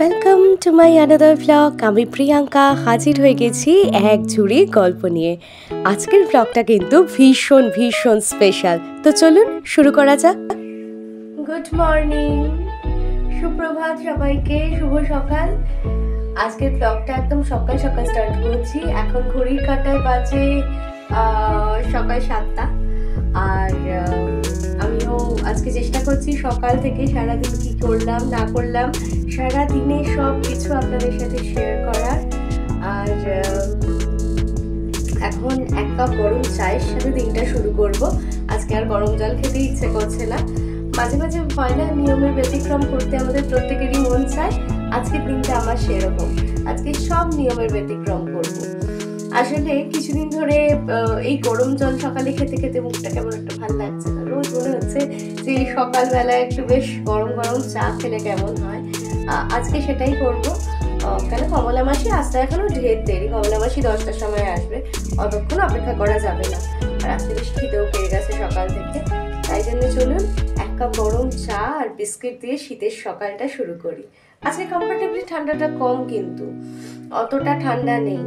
Welcome to my another blog. আমি প্রিয়াঙ্কা হাজির হয়ে গেছি এক ঝুড়ি গল্প নিয়ে। আজকের ব্লগটা কিন্তু ভীষণ ভীষণ স্পেশাল, তো চলুন শুরু করা যাক। গুড মর্নিং, সুপ্রভাত সবাইকে, শুভ সকাল। আজকের ব্লগটা একদম সকাল সকাল স্টার্ট করছি। এখন ঘড়ির কাঁটায় বাজে সকাল 7টা। আর আমিও আজকে চেষ্টা করছি সকাল থেকে সারাদিন কি করলাম না করলাম, সারাদিনে সব কিছু আপনাদের সাথে শেয়ার করার। আর এখন এক কাপ গরম চায়ের সাথে দিনটা শুরু করব। আজকে আর গরম জল খেতে ইচ্ছে করছে না। মাঝে মাঝে হয় না, নিয়মের ব্যতিক্রম করতে আমাদের প্রত্যেকেরই মন চায়। আজকের দিনটা আমার সেরকম, আজকে সব নিয়মের ব্যতিক্রম করব। আসলে কিছুদিন ধরে এই গরম জল সকালে খেতে খেতে মুখটা কেমন একটা ভালো লাগছে না। রোজ মনে হচ্ছে যে সকালবেলা একটু বেশ গরম গরম চা খেলে কেমন হয়। আজকে সেটাই করব। কেন, কমলা মাসি আসতে এখনো ঢের দেরি। কমলা মাসি 10টার সময় আসবে, অতক্ষণ অপেক্ষা করা যাবে না। আর আজকে বেশ খিদেও পেয়ে গেছে সকাল থেকে, তাই জন্য চলুন এক কাপ গরম চা আর বিস্কিট দিয়ে শীতের সকালটা শুরু করি। আজকে কমফোর্টেবলি ঠান্ডাটা কম, কিন্তু অতটা ঠান্ডা নেই।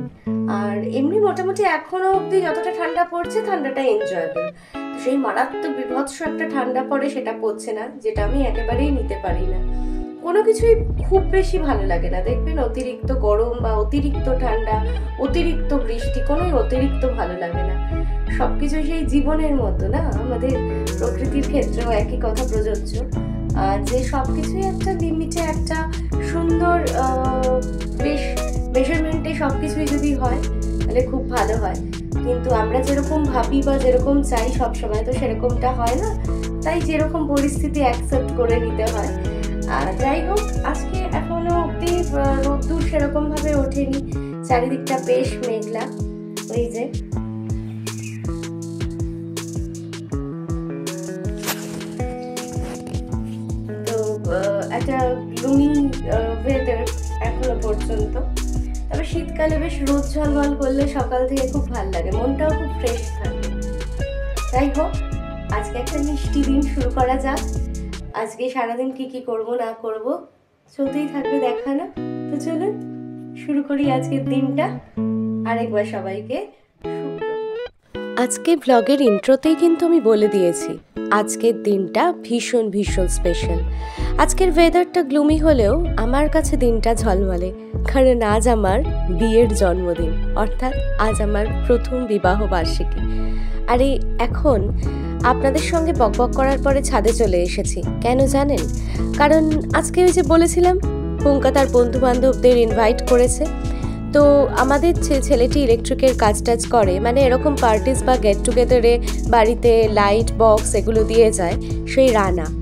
আর এমনি মোটামুটি এখনো অবধি যতটা ঠান্ডা পড়ছে, ঠান্ডাটা এনজয়েবল। সেই মারাত্মক বিভৎস একটা ঠান্ডা পড়ে সেটা পড়ছে না, যেটা আমি একেবারেই নিতে পারি না। কোনো কিছুই খুব বেশি ভালো লাগে না, দেখবেন অতিরিক্ত গরম বা অতিরিক্ত ঠান্ডা, অতিরিক্ত বৃষ্টি, কোনোই অতিরিক্ত ভালো লাগে না। সবকিছু সেই জীবনের মতো না, আমাদের প্রকৃতির ক্ষেত্রেও একই কথা প্রযোজ্য, যে সবকিছুই একটা লিমিটে, একটা সুন্দর বেশ মেজারমেন্টে সবকিছুই যদি হয় তাহলে খুব ভালো হয়। কিন্তু আমরা যেরকম ভাবি বা যেরকম চাই সবসময় তো সেরকমটা হয় না। তাই যেরকম পরিস্থিতি অ্যাকসেপ্ট করে নিতে হয়। যাই হোক, আজকে এখনো অব্দি রোদ্দুর সেরকম ভাবে ওঠেনি, চারিদিকটা বেশ মেঘলা। এই যে তো একটা গ্লুমি ওয়েদার এখনো পর্যন্ত। তবে শীতকালে বেশ রোদ ঝলমল করলে সকাল থেকে খুব ভালো লাগে, মনটাও খুব ফ্রেশ থাকে। যাই হোক, আজকে একটা মিষ্টি দিন শুরু করা যাক। আজকে সারাদিন কি কি করব না করব চলতেই থাকবে দেখানো। তো চলুন শুরু করি আজকের দিনটা। আরেকবার সবাইকে আজকে ব্লগের ইন্ট্রোতেই কিন্তু আমি বলে দিয়েছি আজকের দিনটা ভীষণ ভীষণ স্পেশাল। আজকের ওয়েদারটা গ্লুমি হলেও আমার কাছে দিনটা ঝলমলে, কারণ আজ আমার বিয়ের জন্মদিন, অর্থাৎ আজ আমার প্রথম বিবাহ বার্ষিকী। আর এখন আপনাদের সঙ্গে বকবক করার পরে ছাদে চলে এসেছি। কেন জানেন? কারণ আজকে ওই যে বলেছিলাম পুঙ্কা তার বন্ধু বান্ধবদের ইনভাইট করেছে। তো আমাদের ছেলেটি ইলেকট্রিকের কাজ টাজ করে, মানে এরকম পার্টিস বা গেট টুগেদারে বাড়িতে লাইট বক্স এগুলো দিয়ে যায়। সেই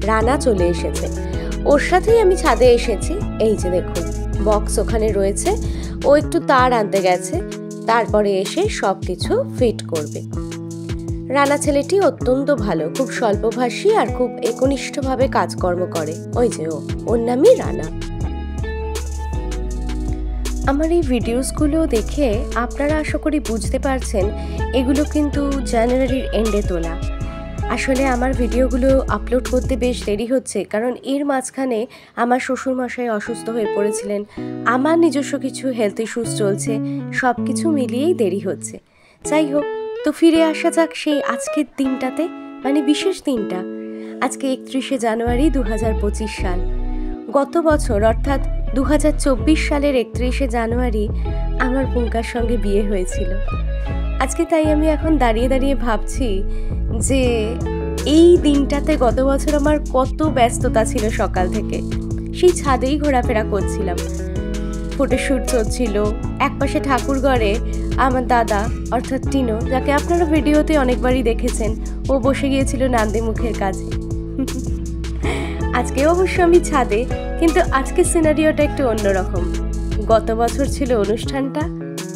রানা চলে এসেছে, ওর সাথেই আমি ছাদে এসেছি। এই যে দেখুন বক্স ওখানে রয়েছে, ও একটু তার আনতে গেছে, তারপরে এসে সব কিছু ফিট করবে। রানা ছেলেটি অত্যন্ত ভালো, খুব স্বল্পভাষী আর খুব একনিষ্ঠভাবে কাজকর্ম করে। ওই যে ওর নামই রানা। আমার এই ভিডিওসগুলো দেখে আপনারা আশা করি বুঝতে পারছেন এগুলো কিন্তু জানুয়ারির এন্ডে তোলা। আসলে আমার ভিডিওগুলো আপলোড করতে বেশ দেরি হচ্ছে, কারণ এর মাঝখানে আমার শ্বশুরমশাই অসুস্থ হয়ে পড়েছিলেন, আমার নিজস্ব কিছু হেলথ ইস্যুস চলছে, সব কিছু মিলিয়েই দেরি হচ্ছে। যাই হোক, তো ফিরে আসা যাক সেই আজকের দিনটাতে, মানে বিশেষ দিনটা। আজকে 31শে জানুয়ারি 2025 সাল। গত বছর অর্থাৎ 2024 সালের 31শে জানুয়ারি আমার পুঙ্কার সঙ্গে বিয়ে হয়েছিল। আজকে তাই আমি এখন দাঁড়িয়ে দাঁড়িয়ে ভাবছি যে এই দিনটাতে গত বছর আমার কত ব্যস্ততা ছিল। সকাল থেকে সেই ছাদেই ঘোরাফেরা করছিলাম, ফটোশ্যুট চলছিল। একপাশে ঠাকুরঘরে আমার দাদা অর্থাৎ টিনো, যাকে আপনারা ভিডিওতে অনেকবারই দেখেছেন, ও বসে গিয়েছিল নান্দিমুখের কাছে। আজকে অবশ্য আমি ছাদে, কিন্তু আজকে সিনারিওটা একটু অন্যরকম। গত বছর ছিল অনুষ্ঠানটা,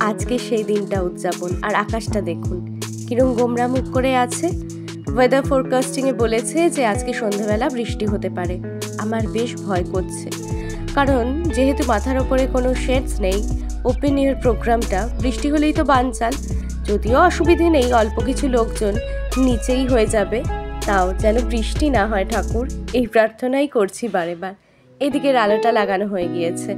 আজকে সেই দিনটা উদযাপন। আর আকাশটা দেখুন কিরম গোমরা মুখ করে আছে। ওয়েদার ফোরকাস্টিংয়ে বলেছে যে আজকে সন্ধ্যাবেলা বৃষ্টি হতে পারে। আমার বেশ ভয় করছে, কারণ যেহেতু মাথার ওপরে কোনো শেডস নেই, ওপেন এয়ার প্রোগ্রামটা, বৃষ্টি হলেই তো বানচাল। যদিও অসুবিধে নেই, অল্প কিছু লোকজন, নিচেই হয়ে যাবে। তাও যেন বৃষ্টি না হয় ঠাকুর, এই প্রার্থনাই করছি বারে বার। এদিকের আলোটা লাগানো হয়ে গিয়েছে।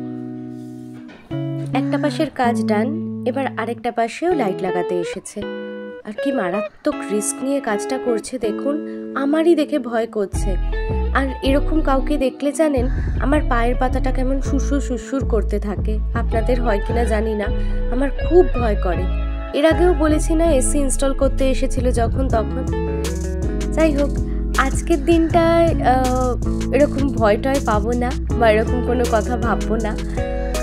একটা পাশের কাজ ডান, এবার আরেকটা পাশেও লাইট লাগাতে এসেছে। আর কি মারাত্মক রিস্ক নিয়ে কাজটা করছে দেখুন, আমারই দেখে ভয় করছে। আর এরকম কাউকে দেখলে জানেন আমার পায়ের পাতাটা কেমন সুসুর সুসুর করতে থাকে। আপনাদের হয় কিনা জানি না, আমার খুব ভয় করে। এর আগেও বলেছি না এসি ইনস্টল করতে এসেছিল যখন তখন। যাই হোক, আজকের দিনটায় এরকম ভয় টয় পাবো না বা এরকম কোনো কথা ভাববো না,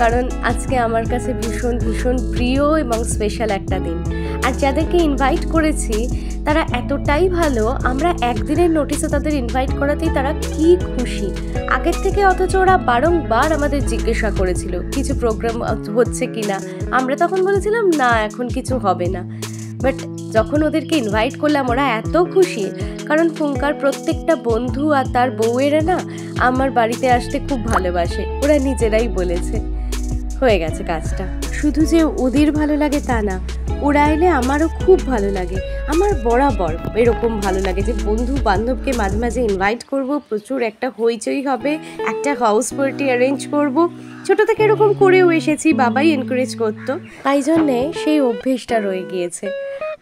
কারণ আজকে আমার কাছে ভীষণ ভীষণ প্রিয় এবং স্পেশাল একটা দিন। আর যাদেরকে ইনভাইট করেছি তারা এতটাই ভালো, আমরা একদিনের নোটিসে তাদের ইনভাইট করাতেই তারা কি খুশি আগের থেকে। অথচ ওরা বারংবার আমাদের জিজ্ঞাসা করেছিল কিছু প্রোগ্রাম হচ্ছে কি না। আমরা তখন বলেছিলাম না, এখন কিছু হবে না। বাট যখন ওদেরকে ইনভাইট করলাম ওরা এত খুশি, কারণ ফুঙ্কার প্রত্যেকটা বন্ধু আর তার বউয়েরা না আমার বাড়িতে আসতে খুব ভালোবাসে, ওরা নিজেরাই বলেছে। হয়ে গেছে কাজটা। শুধু যে ওদের ভালো লাগে তা না, ওরা এলে আমারও খুব ভালো লাগে। আমার বরাবর এরকম ভালো লাগে যে বন্ধু বান্ধবকে মাঝে মাঝে ইনভাইট করব, প্রচুর একটা হইচই হবে, একটা হাউস পার্টি অ্যারেঞ্জ করব। ছোট থেকে এরকম করেও এসেছি, বাবাই এনকারেজ করতো, তাই জন্যে সেই অভ্যেসটা রয়ে গিয়েছে।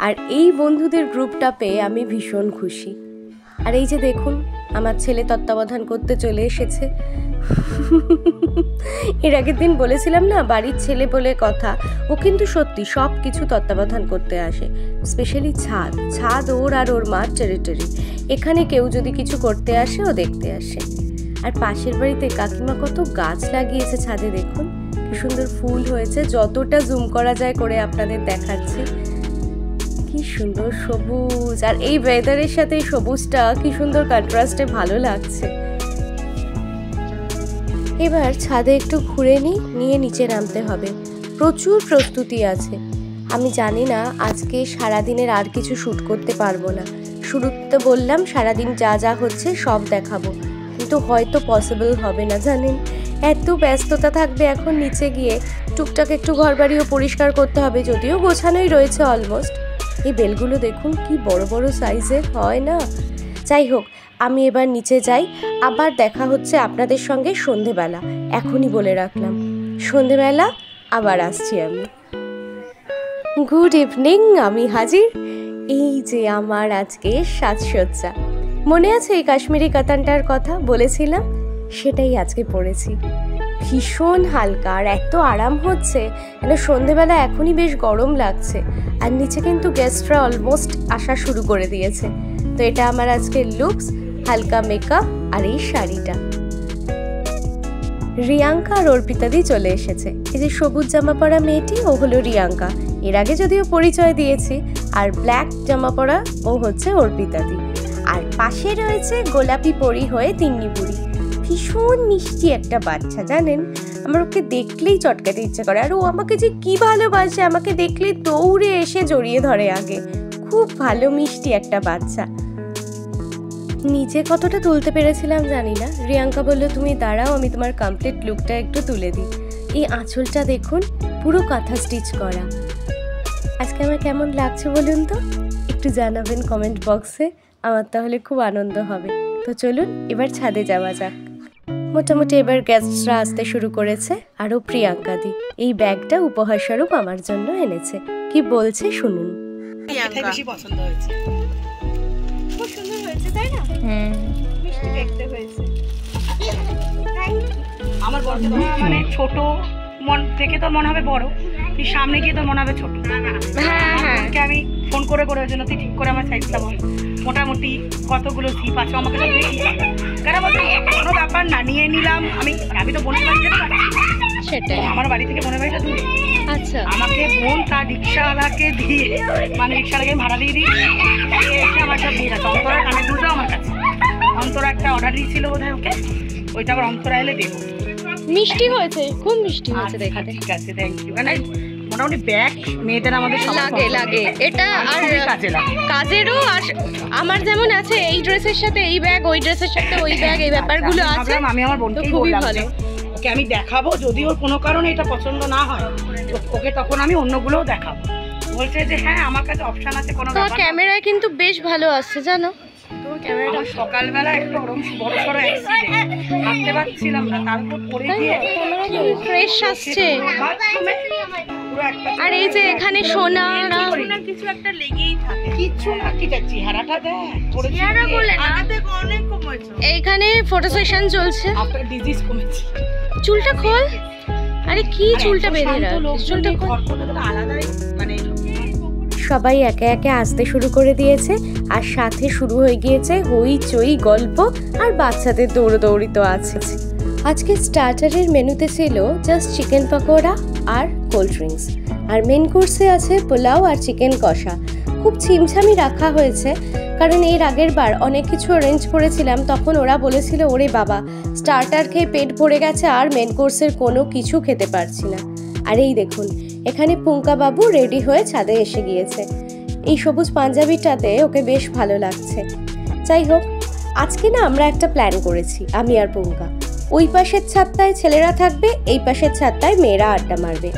আর এই বন্ধুদের গ্রুপটা পেয়ে আমি ভীষণ খুশি। আর এই যে দেখুন আমার ছেলে তত্ত্বাবধান করতে চলে এসেছে। এর আগের দিন বলেছিলাম না বাড়ির ছেলে বলে কথা, ও কিন্তু সত্যি সব কিছু তত্ত্বাবধান করতে আসে। স্পেশালি ছাদ ওর আর ওর মার টেরিটরি। এখানে কেউ যদি কিছু করতে আসে ও দেখতে আসে। আর পাশের বাড়িতে কাকিমা কত গাছ লাগিয়েছে ছাদে, দেখুন কি সুন্দর ফুল হয়েছে। যতটা জুম করা যায় করে আপনাদের দেখাচ্ছি, কি সুন্দর সবুজ। আর এই ওয়েদারের সাথে এই সবুজটা কি সুন্দর কন্ট্রাস্টে ভালো লাগছে। এবার ছাদে একটু ঘুরে নিয়ে নিচে নামতে হবে। প্রচুর প্রস্তুতি আছে। আমি জানি না আজকে সারাদিনের আর কিছু শ্যুট করতে পারবো না। শুরুতে বললাম সারাদিন যা যা হচ্ছে সব দেখাবো, কিন্তু হয়তো পসিবল হবে না। জানেন এত ব্যস্ততা থাকবে এখন নিচে গিয়ে। টুকটাক একটু ঘর বাড়িও পরিষ্কার করতে হবে, যদিও গোছানোই রয়েছে অলমোস্ট। এই বেলগুলো দেখুন কি বড় বড় সাইজের হয় না। যাই হোক, আমি এবার নিচে যাই। আবার দেখা হচ্ছে আপনাদের সঙ্গে সন্ধেবেলা। এখনই বলে রাখলাম সন্ধেবেলা আবার আসছি আমি। গুড ইভিনিং, আমি হাজির। এই যে আমার আজকে সাজসজ্জা, মনে আছে এই কাশ্মীরি কাতানটার কথা বলেছিলাম, সেটাই আজকে পরেছি। ভীষণ হালকা আর এত আরাম হচ্ছে, মানে সন্ধেবেলা এখনই বেশ গরম লাগছে। আর নিচে কিন্তু গেস্টরা অলমোস্ট আসা শুরু করে দিয়েছে। তো এটা আমার আজকের লুকস, হালকা মেকআপ আর এই শাড়িটা। রিয়াঙ্কা আর অর্পিতাদি চলে এসেছে। এই যে সবুজ জামা পরা মেয়েটি, ও হলো রিয়াঙ্কা, এর আগে যদিও পরিচয় দিয়েছি। আর ব্ল্যাক জামা পরা ও হচ্ছে অর্পিতাদি। আর পাশে রয়েছে গোলাপি পরি হয়ে তিন্নি বুড়ি। ভীষণ মিষ্টি একটা বাচ্চা, জানেন আমার ওকে দেখলেই চটকাতে ইচ্ছে করে। আর ও আমাকে যে কি ভালোবাসে, আমাকে দেখলে দৌড়ে এসে জড়িয়ে ধরে আগে। খুব ভালো মিষ্টি একটা বাচ্চা। নিজে কতটা তুলতে পেরেছিলাম জানি না। রিয়াঙ্কা বললো তুমি দাঁড়াও, আমি তোমার কমপ্লিট লুকটা একটু তুলে দিই। এই আঁচলটা দেখুন পুরো কাঁথা স্টিচ করা। আজকে আমার কেমন লাগছে বলুন তো, একটু জানাবেন কমেন্ট বক্সে, আমার তাহলে খুব আনন্দ হবে। তো চলুন এবার ছাদে যাওয়া যাক। মোটামুটি এবার গেস্টরা আসতে শুরু করেছে। আরও প্রিয়াঙ্কা দি এই ব্যাগটা উপহার স্বরূপ আমার জন্য এনেছে। কি বলছে শুনুন। বেশি পছন্দ হয়েছে, খুব সুন্দর হয়েছে তাই না? মিষ্টি দেখতে হয়েছে। আমার বড় মানে ছোট মন থেকে তো মনে হবে বড়, তুই সামনে গিয়ে তো মনে হবে ছোট। হ্যাঁ, আমি ফোন করে ওর জন্য তুই ঠিক করে আমার সাইজটা বল, মোটামুটি কতগুলো জিপ আছে আমাকে সব দেখি। কেন বলতো কোনো ব্যাপার না, নিয়ে নিলাম। আমি তো বোনের বাড়ি যেতে পারছি, সেটাই আমার বাড়ি থেকে বোনের বাড়িটা দূরে। আচ্ছা, আমাকে বোন তার রিক্সাওয়ালাকে দিয়ে, মানে রিক্সাওয়ালাকে ভাড়া দিয়ে দিই, এসে আমার সব দিয়ে যাচ্ছে। অন্তরা কানের দুলটাও আমার কাছে। অন্তরা একটা অর্ডার দিয়েছিল বোধ হয় ওকে, ওইটা আবার অন্তরা এলে দেবো। মিষ্টি হয়েছে, খুব মিষ্টি হয়েছে দেখাতে। ঠিক আছে, থ্যাংক ইউ। মানে মোটামুটি ব্যাগ মেয়েদের আমাদের লাগে এটা, আর কাজেরও। আর আমার যেমন আছে এই ড্রেসের সাথে এই ব্যাগ, ওই ড্রেসের সাথে ওই ব্যাগ, এই ব্যাপারগুলো আছে। আমি আমার বোনকে খুবই ভালো, ওকে আমি দেখাবো। যদি ওর কোনো কারণে এটা পছন্দ না হয় ওকে তখন আমি অন্যগুলোও দেখাবো। বলছে যে হ্যাঁ আমার কাছে অপশন আছে, কোনো ব্যাপার। ক্যামেরায় কিন্তু বেশ ভালো আসছে জানো। তো আমার সকালবেলা একটা বড় সড়ো অ্যাক্সিডেন্ট, হাঁটতে পারছিলাম না, তারপর পড়ে গিয়ে ফ্রেশ আসছে। আর এই যে এখানে সোনারা কিছু একটা লেগেই থাকে, কিছু না, ঠিক আছে চেহারাটা দেখ, অনেক কমেছে, এইখানে ফটো সেশন চলছে, আপনার ডিজিজ কমেছে। চুলটা খোল, আরে কি চুলটা বেঁধে রাখ, চুলটা খোল। আলাদাই মানে সবাই একে একে আসতে শুরু করে দিয়েছে, আর সাথে শুরু হয়ে গিয়েছে হইচই গল্প আর বাচ্চাদের দৌড়দৌড়ি তো আছে। আজকে স্টার্টারের মেনুতে ছিল জাস্ট চিকেন পকোড়া আর কোল্ড ড্রিঙ্কস, আর মেন কোর্সে আছে পোলাও আর চিকেন কষা। খুব ছিমছামি রাখা হয়েছে, কারণ এর আগের বার অনেক কিছু অ্যারেঞ্জ করেছিলাম, তখন ওরা বলেছিল ওরে বাবা স্টার্টার খেয়ে পেট ভরে গেছে আর মেন কোর্সের কোনো কিছু খেতে পারছি না। আর এই দেখুন এখানে পুঙ্কা বাবু রেডি হয়ে ছাদে এসে গিয়েছে, এই সবুজ পাঞ্জাবিটাতে ওকে বেশ ভালো লাগছে। যাই হোক, আজকে না আমরা একটা প্ল্যান করেছি, আমি আর পুঙ্কা। ওই পাশের ছাদটায় ছেলেরা থাকবে, এই পাশের ছাদটায় মেয়েরা আড্ডা মারবে।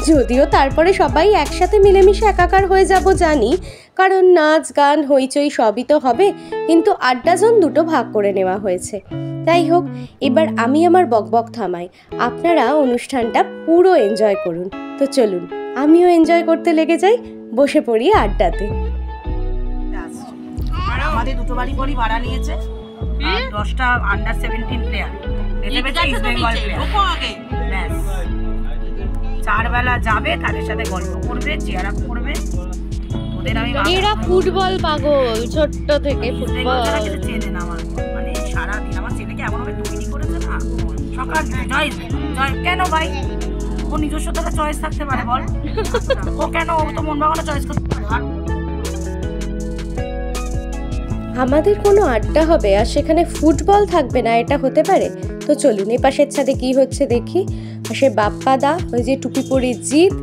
যদিও তারপরে সবাই একসাথে মিলেমিশে একাকার হয়ে যাব জানি, কারণ নাচ গান হইচই সবই তো হবে, কিন্তু আড্ডা জোন দুটো ভাগ করে নেওয়া হয়েছে। যাই হোক, এবার আমি আমার বকবক থামাই, আপনারা অনুষ্ঠানটা পুরো এনজয় করুন। তো চলুন আমিও এনজয় করতে লেগে যাই, বসে পড়ি আড্ডাতে। আমাদের দুটো বাড়ি পরই ভাড়া নিয়েছে, 10টা আন্ডার 17 প্লেয়ার, চার বেলা যাবে, তাদের সাথে গল্প করবে, চেয়ার আপ করবে। ওদের আমি এরা ফুটবল পাগল, ছোট্ট থেকে ফুটবল চেনে না। আমার মানে সারাদিন আমার ছেলেকে এমন ভাবে তৈরি করেছে না, সকাল জয় জয় কেন ভাই, ও নিজস্ব তো চয়েস থাকতে পারে বল, ও কেন, ও তো মন ভাঙানো চয়েস করতে পারে। আমাদের কোনো আড্ডা হবে আর সেখানে ফুটবল থাকবে না, এটা হতে পারে? তো চলুন এই পাশের ছাদে কি হচ্ছে দেখি। পাশে বাপ্পাদা, ওই যে টুপি পরে জিৎ,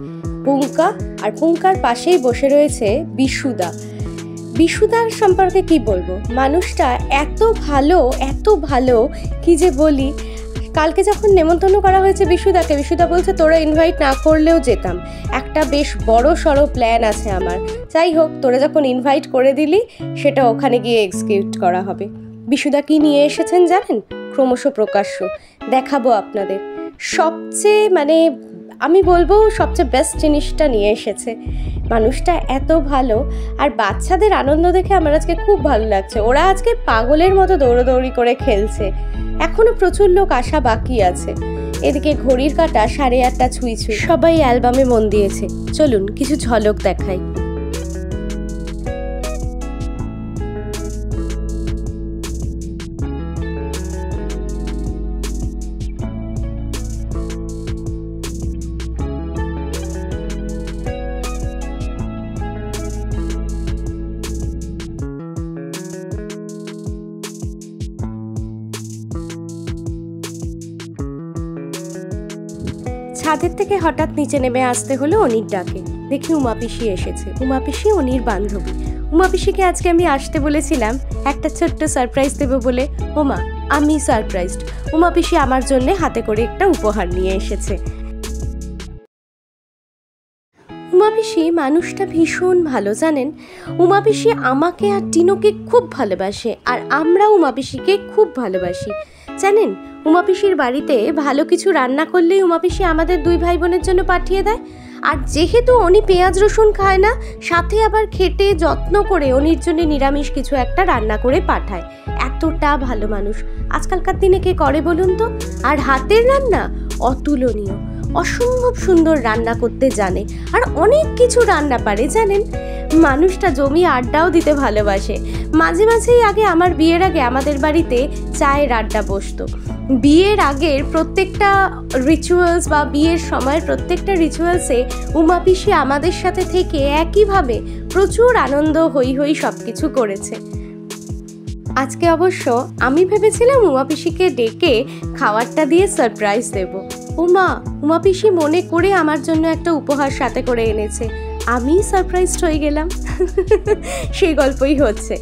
পুঙ্কা, আর পুঙ্কার পাশেই বসে রয়েছে বিশুদা। বিশুদার সম্পর্কে কি বলবো, মানুষটা এত ভালো কি যে বলি। কালকে যখন নেমন্তন্ন করা হয়েছে বিশুদাকে, বিশুদা বলছে তোরা ইনভাইট না করলেও যেতাম, একটা বেশ বড় সড়ো প্ল্যান আছে আমার। যাই হোক, তোরা যখন ইনভাইট করে দিলি সেটা ওখানে গিয়ে এক্সিকিউট করা হবে। বিশুদা কি নিয়ে এসেছেন জানেন? ক্রমশ প্রকাশ্য দেখাবো আপনাদের। সবচেয়ে মানে আমি বলবো সবচেয়ে বেস্ট জিনিসটা নিয়ে এসেছে। মানুষটা এত ভালো, আর বাচ্চাদের আনন্দ দেখে আমার আজকে খুব ভালো লাগছে। ওরা আজকে পাগলের মতো দৌড়দৌড়ি করে খেলছে। এখনো প্রচুর লোক আসা বাকি আছে। এদিকে ঘড়ির কাঁটা 8:30 ছুঁই। সবাই অ্যালবামে মন দিয়েছে। চলুন কিছু ঝলক দেখাই। ছাদের থেকে হঠাৎ নিচে নেমে আসতে হলো অনির ডাকে। দেখি উমা পিসি এসেছে। উমা পিসি অনির বান্ধবী। উমা পিসিকে আজকে আমি আসতে বলেছিলাম একটা ছোট্ট সারপ্রাইজ দেবো বলে। ওমা, আমি সারপ্রাইজড। উমা পিসি আমার জন্য হাতে করে একটা উপহার নিয়ে এসেছে। উমা পিসি মানুষটা ভীষণ ভালো জানেন। উমা পিসি আমাকে আর টিনোকে খুব ভালোবাসে, আর আমরা উমা পিসিকে খুব ভালোবাসি জানেন। উমা পিসির বাড়িতে ভালো কিছু রান্না করলেই উমা পিসি আমাদের 2 ভাই বোনের জন্য পাঠিয়ে দেয়। আর যেহেতু উনি পেঁয়াজ রসুন খায় না, সাথে আবার খেটে যত্ন করে উনির জন্য নিরামিষ কিছু একটা রান্না করে পাঠায়। এতটা ভালো মানুষ আজকালকার দিনে কে করে বলুন তো? আর হাতের রান্না অতুলনীয়, অসম্ভব সুন্দর রান্না করতে জানে, আর অনেক কিছু রান্না পারে জানেন। মানুষটা জমিয়ে আড্ডাও দিতে ভালোবাসে। মাঝে মাঝেই আমার বিয়ের আগে আমাদের বাড়িতে চায়ের আড্ডা বসতো। বিয়ের আগের প্রত্যেকটা রিচুয়ালস বা বিয়ের সময়ের প্রত্যেকটা রিচুয়ালসে উমা পিসি আমাদের সাথে থেকে একইভাবে প্রচুর আনন্দ হই হই সব কিছু করেছে। আজকে অবশ্য আমি ভেবেছিলাম উমা পিসিকে ডেকে খাবারটা দিয়ে সারপ্রাইজ দেব। উমা পিসি মনে করে আমার জন্য একটা উপহার সাথে করে এনেছে। আমি সারপ্রাইজড হয়ে গেলাম। সেই গল্পই হচ্ছে।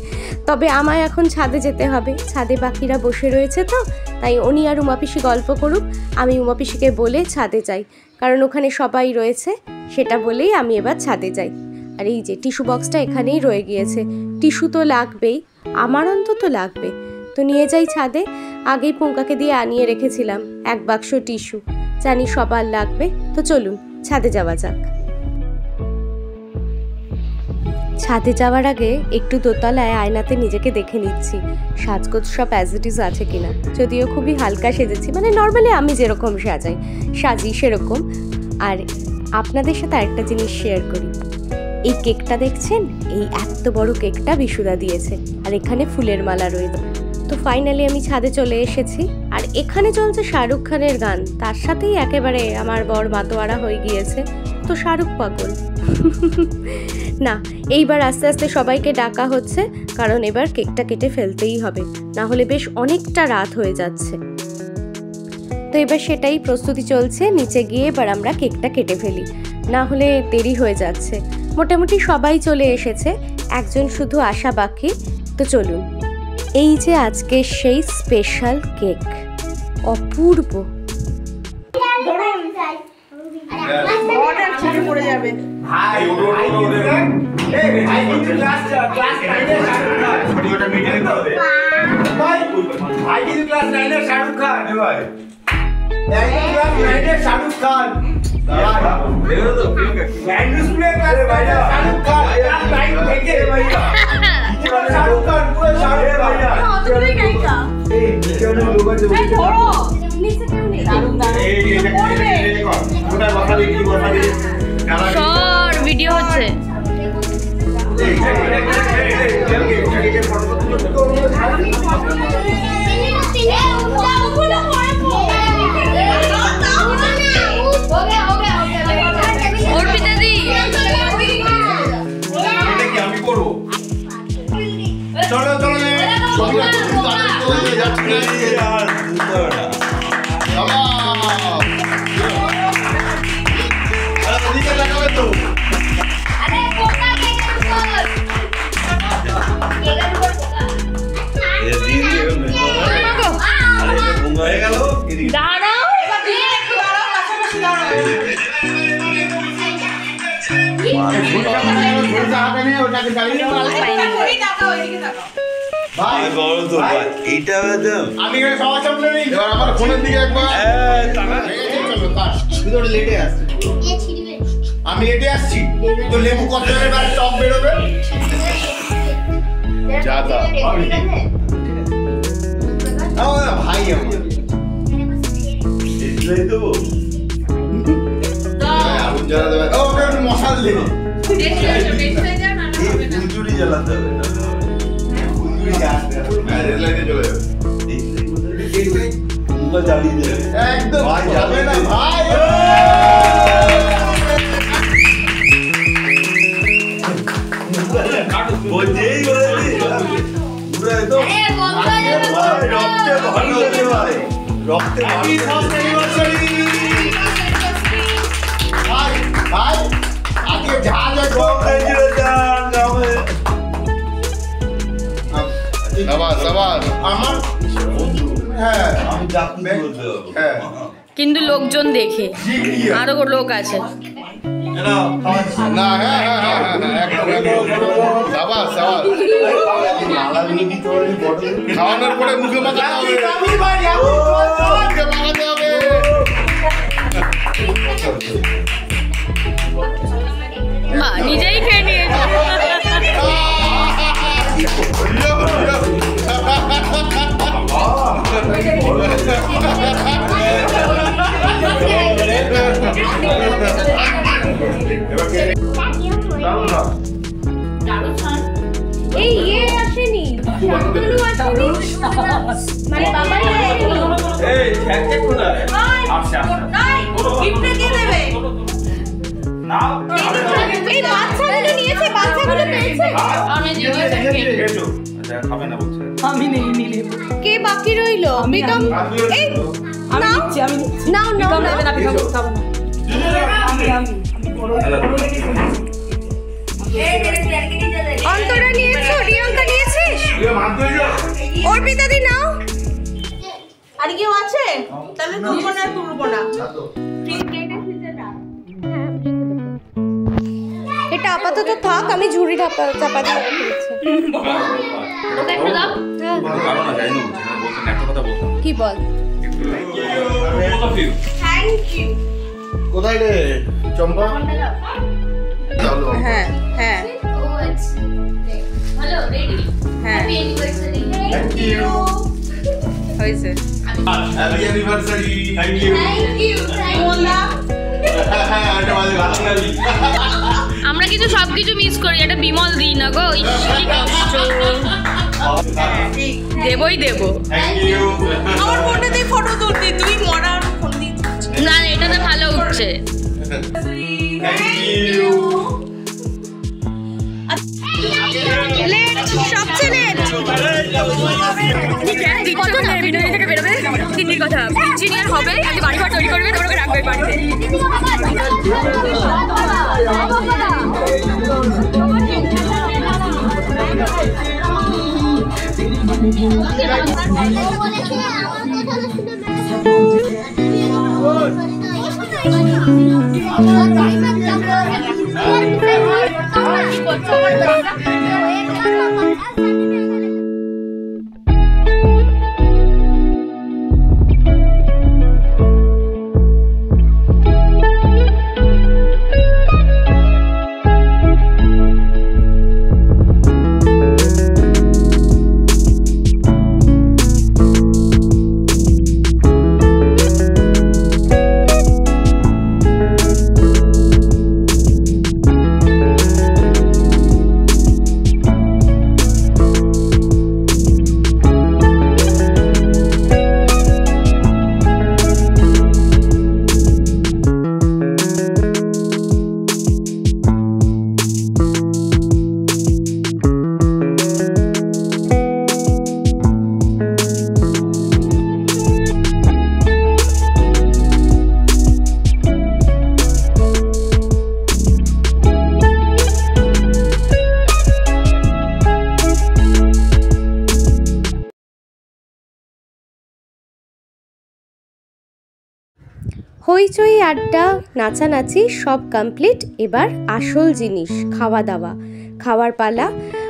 তবে আমায় এখন ছাদে যেতে হবে। ছাদে বাকিরা বসে রয়েছে, তো তাই উনি আর উমা পিসি গল্প করুক, আমি উমা পিসিকে বলে ছাদে যাই, কারণ ওখানে সবাই রয়েছে। সেটা বলেই আমি এবার ছাদে যাই। আর এই যে টিস্যু বক্সটা এখানেই রয়ে গিয়েছে, টিস্যু তো লাগবেই, আমার অন্তত লাগবে। তো নিয়ে যাই ছাদে, আগেই পঙ্কাকে দিয়ে আনিয়ে রেখেছিলাম এক বাক্স টিস্যু, জানি সবার লাগবে। তো চলুন ছাদে যাওয়া যাক। ছাদে যাওয়ার আগে একটু দোতলায় আয়নাতে নিজেকে দেখে নিচ্ছি সাজগোজ সব অ্যাজ ইট ইজ আছে কিনা। যদিও খুবই হালকা সেজেছি, মানে নর্মালি আমি যেরকম সাজি সেরকম। আর আপনাদের সাথে আরেকটা জিনিস শেয়ার করি, এই কেকটা দেখছেন, এই এত বড় কেকটা বিশুদা দিয়েছে, আর এখানে ফুলের মালা রয়েছে। তো ফাইনালি আমি ছাদে চলে এসেছি, আর এখানে চলছে শাহরুখ খানের গান, তার সাথেই একেবারে আমার বর মাতোয়ারা হয়ে গিয়েছে। তো শাহরুখ পাগল না, এইবার আস্তে আস্তে সবাইকে ডাকা হচ্ছে, কারণ এবার কেকটা কেটে ফেলতেই হবে, না হলে বেশ অনেকটা রাত হয়ে যাচ্ছে। তো এবার সেটাই প্রস্তুতি চলছে, নিচে গিয়ে এবার আমরা কেকটা কেটে ফেলি, না হলে দেরি হয়ে যাচ্ছে। মোটামুটি সবাই চলে এসেছে, একজন শুধু আসা বাকি। তো চলুন, এই যে আজকে সেই স্পেশাল কেক, অপূর্ব। শর্ট ভিডিও হচ্ছে। অর্পিতা দি চলো চলো আমি লেটে আসছি, তো লেবু কত টক বেরোবে। ভাই মশাল দেবে, জ্বালাতে হবে, একদম যাবে না ভাই। কিন্তু লোকজন দেখে, আরো লোক আছে। খাওয়ানোর পরে মুখে মাখাতে হবে। নিজেই খেয়ে নিয়েছে। এই ইয়ে আসেনি, শান্তনু আসেনি, মানে বাবাই আসেনি। এই ঠ্যাক কোথায়? আচ্ছা গিফটটা কে দেবে? নাও এই বাচ্চাগুলো নিয়েছে, বাচ্চাগুলো পেয়েছে। আমি জিজ্ঞাসা এসো। আচ্ছা খাবে না বলছে। আমি নেই নিলে। কে বাকি রইলো? প্রীতম, এই আমি নাও নিচ্ছি, আমি নিচ্ছি। নাও নাও বিকম নাও। নেবে না, বিকম খাবো না। আমি অন্তরা নিয়েছো, রিয়ঙ্কা নিয়েছিস? অর্পিতা দি নাও। আর কেউ আছে? তাহলে তুলবো না, তুলবো না। এটা আপাতত থাক, আমি ঝুড়ি চাপা দিয়ে রেখেছি। ওকে একটু দাও। কারণ না জানি না বলছেন একটা কথা বলতাম। কি বল? Thank you. কোথায় রে চম্পা? হ্যাঁ হ্যাঁ হ্যালো রেডি? হ্যাঁ হ্যাপি অ্যানিভার্সারি। Thank you. হয়েছে। Happy anniversary. Thank you. Thank you. এটা ভালো লাগলো। আমরা কিন্তু সবকিছু মিস করি, এটা বিমল দিই না গো, ইস, কি কষ্ট। দেবই দেবো। Thank you. আমার ফোনটাতে ফটো তুলতি, তুই মরার ফোন দিচ্ছিস। না এটাতে ভালো উঠছে। Thank you. সবচেয়ে লেট কত না বিনয় থেকে বেরোবে তিনটির কথা, ইঞ্জিনিয়ার হবে, আগে বাড়ি ঘর তৈরি করবে, তোমাকে রাখবে বাড়িতে। হইচই আড্ডা নাচানাচি সব কমপ্লিট, এবার আসল জিনিস খাওয়া দাওয়া। খাওয়ার পালা।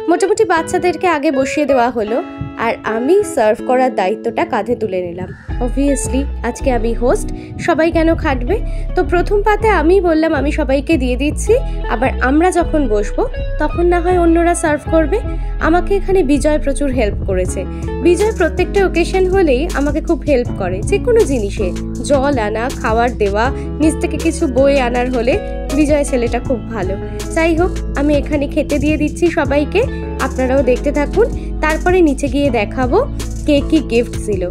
মোটামুটি বাচ্চাদেরকে আগে বসিয়ে দেওয়া হলো আর আমি সার্ভ করার দায়িত্বটা কাঁধে তুলে নিলাম। অবভিয়াসলি আজকে আমি হোস্ট, সবাই কেন খাটবে? তো প্রথম পাতে আমি বললাম আমি সবাইকে দিয়ে দিচ্ছি, আবার আমরা যখন বসবো তখন না হয় অন্যরা সার্ভ করবে। আমাকে এখানে বিজয় প্রচুর হেল্প করেছে। বিজয় প্রত্যেকটা ওকেশন হলেই আমাকে খুব হেল্প করে, যে কোনো জিনিসে জল আনা, খাবার দেওয়া, নিচ থেকে কিছু বই আনার হলে বিজয় ছেলেটা খুব ভালো। যাই হোক, আমি এখানে খেতে দিয়ে দিচ্ছি সবাইকে, আপনারাও দেখতে থাকুন। তারপরে নিচে গিয়ে দেখাবো কে কি গিফট ছিল।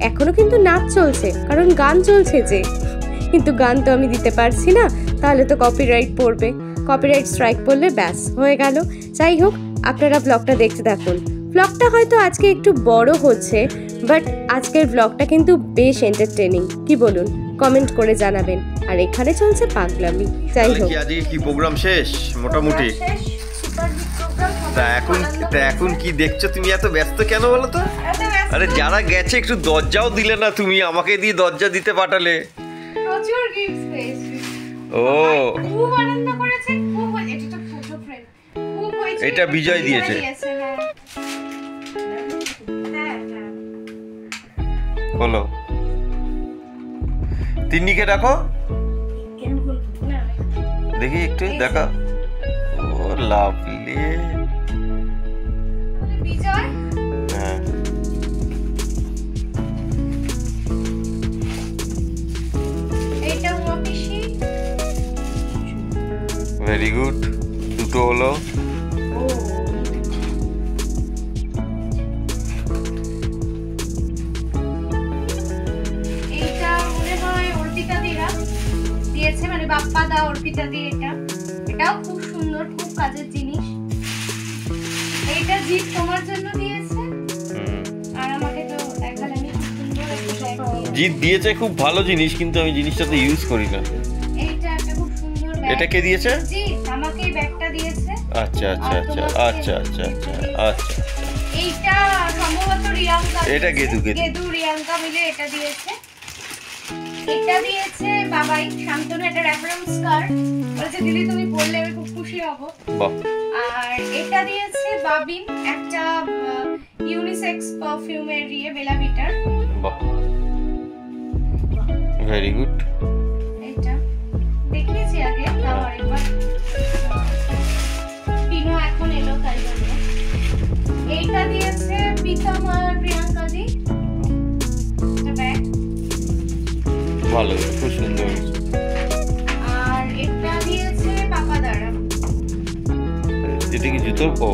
এখনো কিন্তু নাচ চলছে, কারণ গান চলছে যে, কিন্তু গান তো আমি দিতে পারছি না, তাহলে তো কপিরাইট পড়বে। কপিরাইট স্ট্রাইক পড়লে ব্যাস হয়ে গেল। যাই হোক, আপনারা ব্লগটা দেখতে থাকুন। ব্লগটা হয়তো আজকে একটু বড় হচ্ছে, বাট আজকের ব্লগটা কিন্তু বেশ এন্টারটেনিং, কি বলুন? কমেন্ট করে জানাবেন। আর এখানে চলছে পাগলামি। যাই হোক, আজকে কি প্রোগ্রাম শেষ মোটামুটি? তা এখন কি দেখছো তুমি? এত ব্যস্ত কেন বলো তো? আরে যারা গেছে একটু দরজাও দিলে না, তুমি আমাকে দিয়ে দরজা দিতে পাঠালে। প্রচুর গিফটস পেয়েছি। ও খুব আনন্দ করেছে, খুব। এটা তো ছোট ফ্রেন্ড, খুব হয়েছে। এটা বিজয় দিয়েছে। হ্যাঁ। বলো, তিন্নিকে ডাকো দেখি একটু, দেখা। ও লাভলি। বিজয়, হ্যাঁ, এটা উমা পিসি। ভেরি গুড, দুটো হলো। এইটা মনে হয় অর্পিতা দিরা দিয়েছে, মানে বাপ্পা দা অর্পিতা দি। এটাও খুব সুন্দর, খুব কাজের জিনিস। এইটা জিৎ তোমার জন্য দিয়েছে, আর আমাকে তো দেখালে আমি খুব সুন্দর একটা ব্যাগ দিয়েছে। জিৎ দিয়েছে খুব ভালো জিনিস, কিন্তু আমি জিনিসটা তো ইউজ করি না। এইটা একটা খুব সুন্দর ব্যাগ। এটা কে দিয়েছে? জিৎ আমাকে এই ব্যাগটা দিয়েছে। আচ্ছা আচ্ছা আচ্ছা আচ্ছা আচ্ছা আচ্ছা আচ্ছা। এইটা সম্ভবত রিয়াঙ্কা। এটা গেদু রিয়াঙ্কা মিলে এটা দিয়েছে। এটা দিয়েছে বাবাই শান্তনু, এটা রেফারেন্স কার্ড, বলেছে দিদি তুমি পড়লে আমি খুব খুশি হব। বাহ। আর এটা দিয়েছে বাবিন, একটা ইউনিসেক্স পারফিউমের বেলা ভিটার। বাহ, ভেরি গুড। এটা দেখিয়েছি আগে, তাও আরেকবার টিনো এখন এলো তাই জন্য। এইটা দিয়েছে প্রীতম আর প্রিয়াঙ্কা জি, এটা ব্যাগ। ভালো, খুব সুন্দর। আর এটা দিয়েছে পাপা দ্বারা, এটা কি জুতো? ও,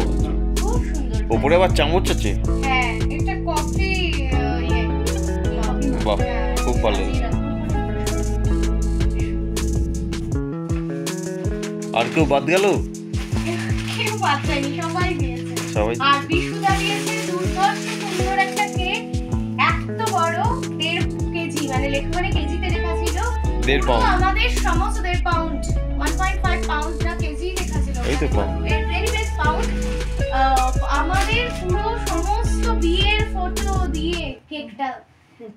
খুব সুন্দর। ওপরে আবার চামচ আছে। হ্যাঁ, এটা কফি বাহ, খুব ভালো। আর কেউ বাদ গেল? কেউ বাদ যায়নি, সবাই দিয়েছে। সবাই। আর বিশুদা দিয়েছে দুর্ধর্ষ সুন্দর একটা কেক, এত বড় 1.5 কেজি, মানে লেখা কেজিতে লেখা ছিল 1.5 পাউন্ড। আমাদের সমস্ত 1.5 পাউন্ড, 1.5 পাউন্ড না কেজি লেখা ছিল। এই তো পাউন্ড। Very best pound. আমাদের পুরো সমস্ত বিয়ের ফটো দিয়ে কেকটা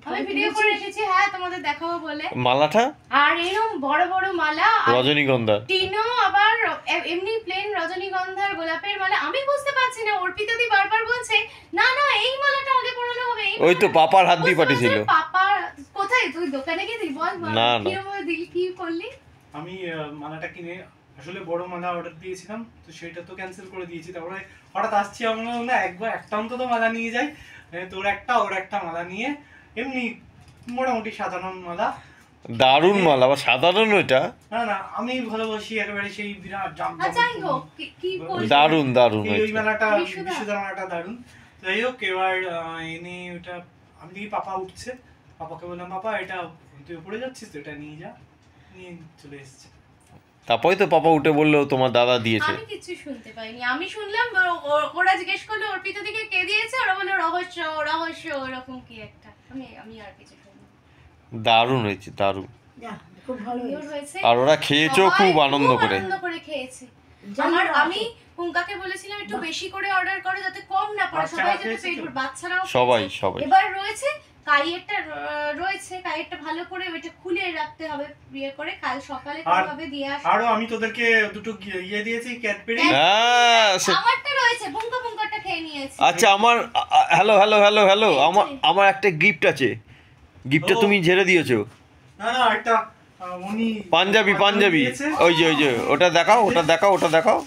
আমি ভিডিও করে রেখেছি, হ্যাঁ তোমাদের দেখাবো বলে। মালাটা? আর এরকম বড় বড় মালা, রজনীগন্ধা। টিনো আবার এমনি প্লেন রজনীগন্ধার গোলাপের মালা। আমি বুঝতে পারছি না, অর্পিতা দি বারবার বলছে না না এই মালাটা আগে পরানো হবে। ওই তো পাপার হাত দিয়ে পাঠিয়েছিল। পাপা কোথায়? তুই দোকানে গিয়ে দিলি? বল না, না। কিরকম দিলি, কি করলি? আমি মালাটা কিনে আসলে বড় মালা অর্ডার দিয়েছিলাম, তো সেটা তো ক্যান্সেল করে দিয়েছি। তারপরে হঠাৎ আসছি, আমরা না একবার একটা অন্তত মালা নিয়ে যাই, তোর একটা ওর একটা মালা নিয়ে, এমনি মোটামুটি সাধারণ মালা। দারুণ মালা, আবার সাধারণ ওইটা। না না, আমি ভালোবাসি একেবারে সেই বিরাট যাই হোক, কি করলি? দারুণ দারুণ। ওই মালাটা, বিশুদা। বিশুদার মালাটা দারুণ। যাই হোক, এবার এনে ওটা আমি দেখি পাপা উঠছে, পাপাকে বললাম পাপা এটা তুই উপরে যাচ্ছিস তো, এটা নিয়ে যা, নিয়ে চলে এসছে। তারপরে তো পাপা উঠে বললো তোমার দাদা দিয়েছে। আমি কিছু শুনতে পাইনি, আমি শুনলাম ওরা জিজ্ঞেস করলো অর্পিতা দিকে কে দিয়েছে, ওরা বললো রহস্য রহস্য এরকম কি একটা। আমি আর কিছু শুনি। দারুণ হয়েছে, দারুণ। সুন্দর হয়েছে। আর ওরা খেয়েছো সবাই খুব আনন্দ খুব করে। আনন্দ করে খেয়েছে। আমি পুঙ্কাকে বলেছিলাম একটু বেশি করে অর্ডার করো যাতে কম না পড়ে, সবাই যাতে পেট ভরে, বাচ্চারাও সবাই খেয়েছে। সবাই। এবার রয়েছে কাইয়েরটা, রয়েছে কাইয়েরটা ভালো করে ওইটা খুলে রাখতে হবে, বিয়ে করে কাল সকালে কিভাবে দিয়ে আসবে। আরো আমি তোদেরকে দুটো ইয়ে দিয়েছি, ক্যাডবেরি। হ্যাঁ, আমারটা রয়েছে, পুঙ্কাটা খেয়ে নিয়েছে। আচ্ছা আমার হ্যালো হ্যালো হ্যালো হ্যালো, আমার একটা গিফট আছে। গিফটটা তুমি ঝেড়ে দিয়েছো। না না, একটা উনি পাঞ্জাবি ওই যে ওটা দেখাও, ওটা দেখাও, ওটা দেখাও,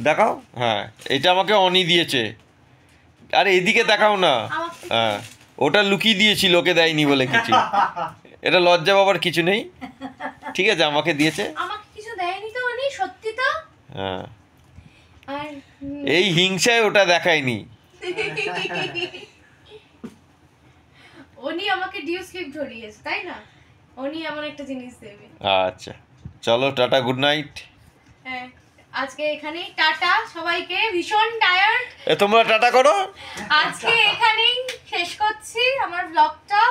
দেখাও। হ্যাঁ, এটা আমাকে অনি দিয়েছে। আরে এদিকে দেখাও না। হ্যাঁ, ওটা লুকিয়ে দিয়েছিল, ওকে দেয়নি বলে কিছু। এটা লজ্জা বাবার কিছু নেই, ঠিক আছে, আমাকে দিয়েছে। আমাকে কিছু দেয়নি তো উনি, সত্যি তো। হ্যাঁ, আর এই হিংসায় ওটা দেখায়নি। উনি আমাকে ডিউ স্লিপ ধরিয়েছে, তাই না? উনি এমন একটা জিনিস দেবে। আচ্ছা চলো, টাটা, গুড নাইট। হ্যাঁ, আজকে এখানেই টাটা সবাইকে, ভীষণ টায়ার্ড। তোমরা টাটা করো। আজকে এখানেই শেষ করছি আমার ব্লগটা।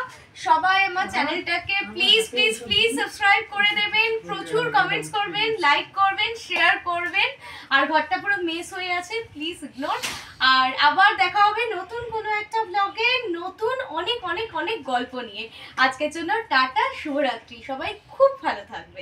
সবাই আমার চ্যানেলটাকে প্লিজ প্লিজ প্লিজ সাবস্ক্রাইব করে দেবেন, প্রচুর কমেন্টস করবেন, লাইক করবেন, শেয়ার করবেন। আর ঘরটা পুরো মেস হয়ে আছে, প্লিজ ইগনোর। আর আবার দেখা হবে নতুন কোনো একটা ব্লগে, নতুন অনেক অনেক অনেক গল্প নিয়ে। আজকের জন্য টাটা, শুভরাত্রি, সবাই খুব ভালো থাকবে।